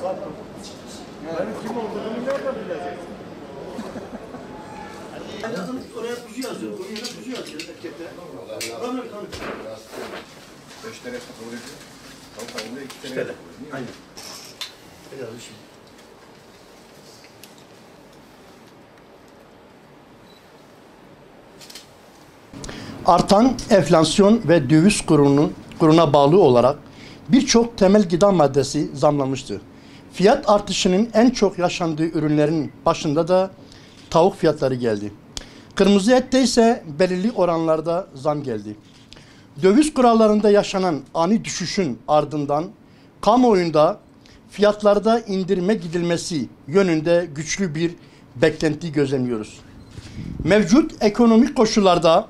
Yani kim olduğunu nereden bileceksin? Oraya kuzu yazıyor, onun yerine kuzu yazıyor etikette. Ömer kanı. 5 tane kabul ediyor. Tavuk 2 tane. Aynen. Helal olsun. Artan enflasyon ve döviz kuruna bağlı olarak birçok temel gıda maddesi zamlanmıştı. Fiyat artışının en çok yaşandığı ürünlerin başında da tavuk fiyatları geldi. Kırmızı ette ise belirli oranlarda zam geldi. Döviz kurallarında yaşanan ani düşüşün ardından kamuoyunda fiyatlarda indirime gidilmesi yönünde güçlü bir beklenti gözlemliyoruz. Mevcut ekonomik koşullarda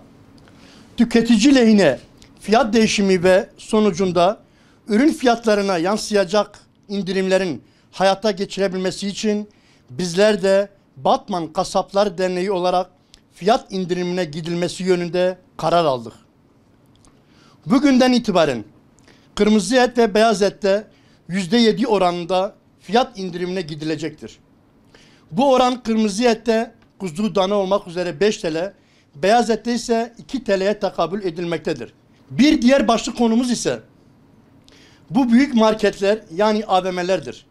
tüketici lehine fiyat değişimi ve sonucunda ürün fiyatlarına yansıyacak indirimlerin hayata geçirebilmesi için bizler de Batman Kasaplar Derneği olarak fiyat indirimine gidilmesi yönünde karar aldık. Bugünden itibaren kırmızı et ve beyaz ette %7 oranında fiyat indirimine gidilecektir. Bu oran kırmızı ette kuzu dana olmak üzere 5 TL, beyaz ette ise 2 TL'ye tekabül edilmektedir. Bir diğer başlık konumuz ise bu büyük marketler yani AVM'lerdir.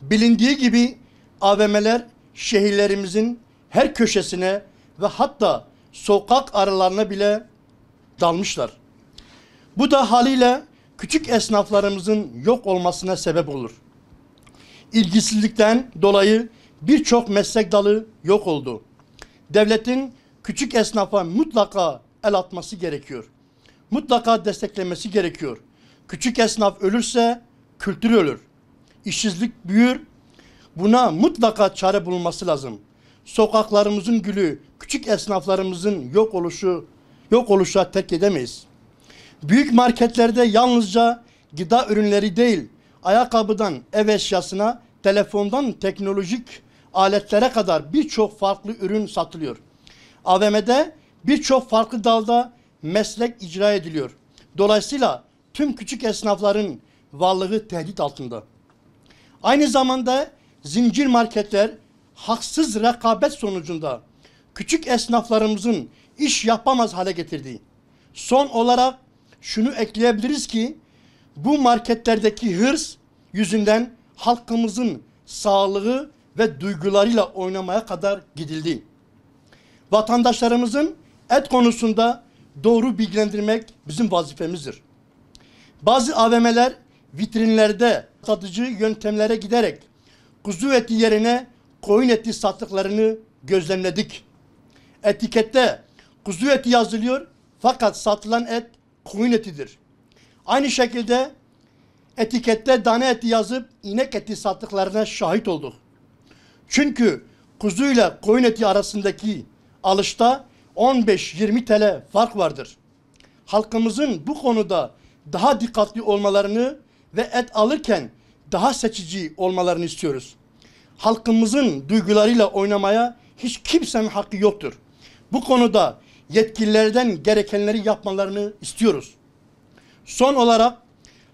Bilindiği gibi AVM'ler şehirlerimizin her köşesine ve hatta sokak aralarına bile dalmışlar. Bu da haliyle küçük esnaflarımızın yok olmasına sebep olur. İlgisizlikten dolayı birçok meslek dalı yok oldu. Devletin küçük esnafa mutlaka el atması gerekiyor. Mutlaka desteklemesi gerekiyor. Küçük esnaf ölürse kültür ölür. İşsizlik büyür. Buna mutlaka çare bulunması lazım. Sokaklarımızın gülü, küçük esnaflarımızın yok oluşa terk edemeyiz. Büyük marketlerde yalnızca gıda ürünleri değil, ayakkabıdan ev eşyasına, telefondan teknolojik aletlere kadar birçok farklı ürün satılıyor. AVM'de birçok farklı dalda meslek icra ediliyor. Dolayısıyla tüm küçük esnafların varlığı tehdit altında. Aynı zamanda zincir marketler haksız rekabet sonucunda küçük esnaflarımızın iş yapamaz hale getirdi. Son olarak şunu ekleyebiliriz ki bu marketlerdeki hırs yüzünden halkımızın sağlığı ve duygularıyla oynamaya kadar gidildi. Vatandaşlarımızın et konusunda doğru bilgilendirmek bizim vazifemizdir. Bazı AVM'ler vitrinlerde satıcı yöntemlere giderek kuzu eti yerine koyun eti sattıklarını gözlemledik. Etikette kuzu eti yazılıyor fakat satılan et koyun etidir. Aynı şekilde etikette dana eti yazıp inek eti sattıklarına şahit olduk. Çünkü kuzu ile koyun eti arasındaki alışta 15-20 TL fark vardır. Halkımızın bu konuda daha dikkatli olmalarını ve et alırken daha seçici olmalarını istiyoruz. Halkımızın duygularıyla oynamaya hiç kimsenin hakkı yoktur. Bu konuda yetkililerden gerekenleri yapmalarını istiyoruz. Son olarak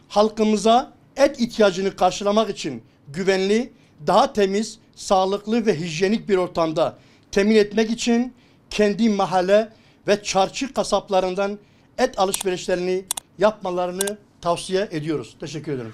halkımıza et ihtiyacını karşılamak için güvenli, daha temiz, sağlıklı ve hijyenik bir ortamda temin etmek için kendi mahalle ve çarşı kasaplarından et alışverişlerini yapmalarını tavsiye ediyoruz. Teşekkür ederim.